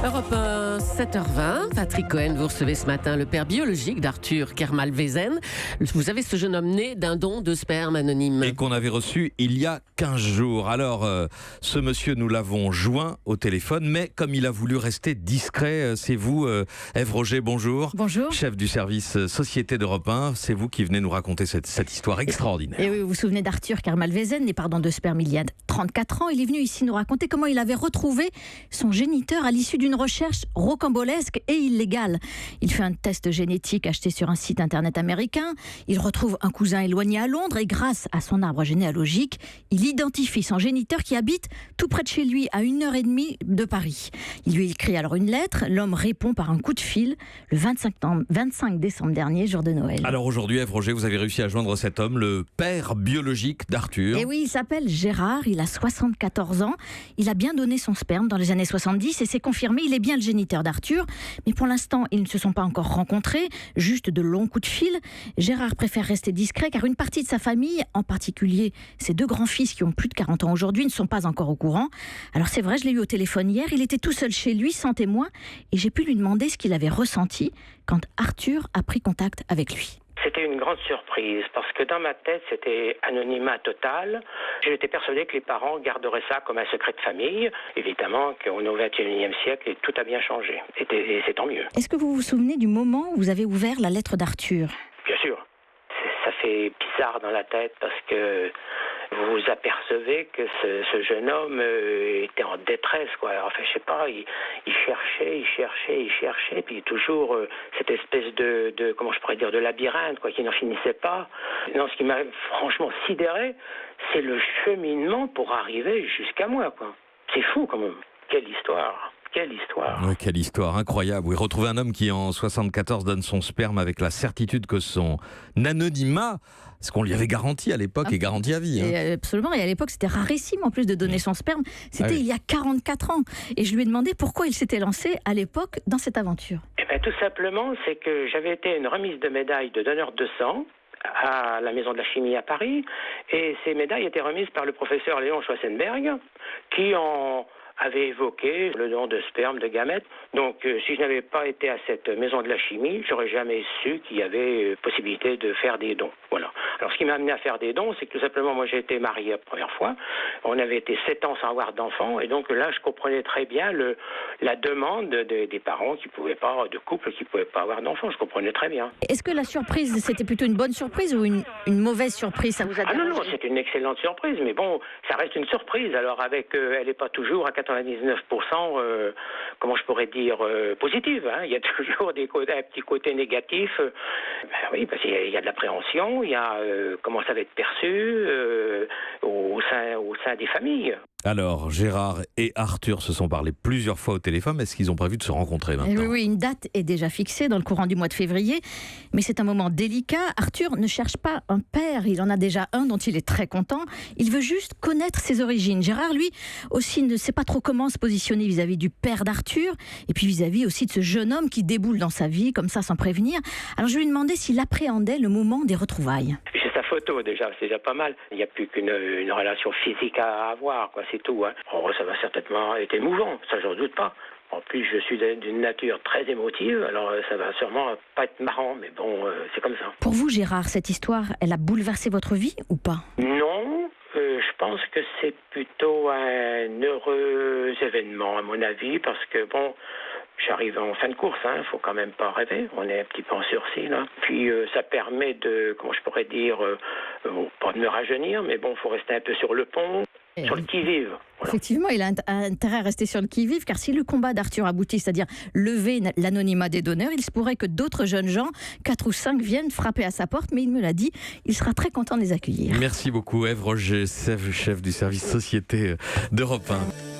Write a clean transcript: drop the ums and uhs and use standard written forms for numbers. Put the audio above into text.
Europe 1, 7h20. Patrick Cohen, vous recevez ce matin le père biologique d'Arthur Kermalvézen. Vous avez ce jeune homme né d'un don de sperme anonyme. Et qu'on avait reçu il y a 15 jours. Alors, ce monsieur, nous l'avons joint au téléphone, mais comme il a voulu rester discret, c'est vous, Ève Roger, bonjour. Bonjour. Chef du service Société d'Europe 1, c'est vous qui venez nous raconter cette histoire extraordinaire. Et oui, vous vous souvenez d'Arthur Kermalvézen, né par don de sperme il y a 34 ans. Il est venu ici nous raconter comment il avait retrouvé son géniteur à l'issue d'une recherche rocambolesque et illégale. Il fait un test génétique acheté sur un site internet américain. Il retrouve un cousin éloigné à Londres et grâce à son arbre généalogique, il identifie son géniteur qui habite tout près de chez lui, à 1h30 de Paris. Il lui écrit alors une lettre. L'homme répond par un coup de fil le 25 décembre dernier, jour de Noël. Alors aujourd'hui, Ève Roger, vous avez réussi à joindre cet homme, le père biologique d'Arthur. Et oui, il s'appelle Gérard, il a 74 ans. Il a bien donné son sperme dans les années 70 et c'est confirmé, il est bien le géniteur d'Arthur. Mais pour l'instant, ils ne se sont pas encore rencontrés, juste de longs coups de fil. Gérard préfère rester discret car une partie de sa famille, en particulier ses deux grands-fils qui ont plus de 40 ans aujourd'hui, ne sont pas encore au courant. Alors c'est vrai, je l'ai eu au téléphone hier, il était tout seul chez lui, sans témoin, et j'ai pu lui demander ce qu'il avait ressenti quand Arthur a pris contact avec lui. C'était une grande surprise parce que dans ma tête, c'était anonymat total. J'étais persuadé que les parents garderaient ça comme un secret de famille. Évidemment qu'on est au XXIe siècle et tout a bien changé. Et c'est tant mieux. Est-ce que vous vous souvenez du moment où vous avez ouvert la lettre d'Arthur ? Bien sûr. Ça fait bizarre dans la tête parce que vous vous apercevez que ce jeune homme était en détresse, quoi. Enfin, je sais pas, il cherchait, puis toujours cette espèce de comment je pourrais dire, de labyrinthe, quoi, qui n'en finissait pas. Non, ce qui m'a franchement sidéré, c'est le cheminement pour arriver jusqu'à moi, quoi. C'est fou, quand même. Quelle histoire. Quelle histoire. Oui, quelle histoire incroyable. Oui, retrouver un homme qui en 74 donne son sperme avec la certitude que son anonymat, ce qu'on lui avait garanti à l'époque, est garanti à vie. Et absolument, et à l'époque c'était rarissime en plus de donner son sperme. C'était il y a 44 ans. Et je lui ai demandé pourquoi il s'était lancé à l'époque dans cette aventure. Eh bien, tout simplement, c'est que j'avais été à une remise de médaille de donneur de sang à la Maison de la Chimie à Paris. Et ces médailles étaient remises par le professeur Léon Schwarzenberg, qui avait évoqué le don de sperme, de gamètes. Donc, si je n'avais pas été à cette maison de la chimie, j'aurais jamais su qu'il y avait possibilité de faire des dons. Voilà. Alors, ce qui m'a amené à faire des dons, c'est que tout simplement, moi, j'ai été marié la première fois. On avait été 7 ans sans avoir d'enfants. Et donc, là, je comprenais très bien la demande des parents qui pouvaient pas, de couples qui pouvaient pas avoir d'enfants. Je comprenais très bien. Est-ce que la surprise, c'était plutôt une bonne surprise ou une mauvaise surprise? Ça vous a dérangé? Non, c'est une excellente surprise. Mais bon, ça reste une surprise. Alors, elle n'est pas toujours à 99%, comment je pourrais dire, positive. Hein. Il y a toujours un petit côté négatif. Oui, parce qu'il y a de l'appréhension, il y a comment ça va être perçu au sein des familles. Alors, Gérard et Arthur se sont parlé plusieurs fois au téléphone. Est-ce qu'ils ont prévu de se rencontrer maintenant ? Oui, une date est déjà fixée dans le courant du mois de février. Mais c'est un moment délicat. Arthur ne cherche pas un père. Il en a déjà un dont il est très content. Il veut juste connaître ses origines. Gérard, lui, aussi ne sait pas trop comment se positionner vis-à-vis du père d'Arthur. Et puis vis-à-vis aussi de ce jeune homme qui déboule dans sa vie, comme ça, sans prévenir. Alors je lui ai demandé s'il appréhendait le moment des retrouvailles. J'ai sa photo déjà, c'est déjà pas mal. Il n'y a plus qu'une relation physique à avoir, quoi, c'est tout. Hein. Oh, ça va certainement être émouvant, ça j'en doute pas. En plus, je suis d'une nature très émotive, alors ça va sûrement pas être marrant, mais bon, c'est comme ça. Pour vous, Gérard, cette histoire, elle a bouleversé votre vie ou pas ? Non, je pense que c'est plutôt un heureux événement, à mon avis, parce que bon, j'arrive en fin de course, il faut quand même pas rêver, on est un petit peu en sursis là. Puis ça permet de, comment je pourrais dire, pas de me rajeunir, mais bon, il faut rester un peu sur le pont. Sur le qui-vive. Voilà. Effectivement, il a intérêt à rester sur le qui-vive, car si le combat d'Arthur aboutit, c'est-à-dire lever l'anonymat des donneurs, il se pourrait que d'autres jeunes gens, 4 ou 5, viennent frapper à sa porte, mais il me l'a dit, il sera très content de les accueillir. Merci beaucoup, Ève Roger, chef du service Société d'Europe 1.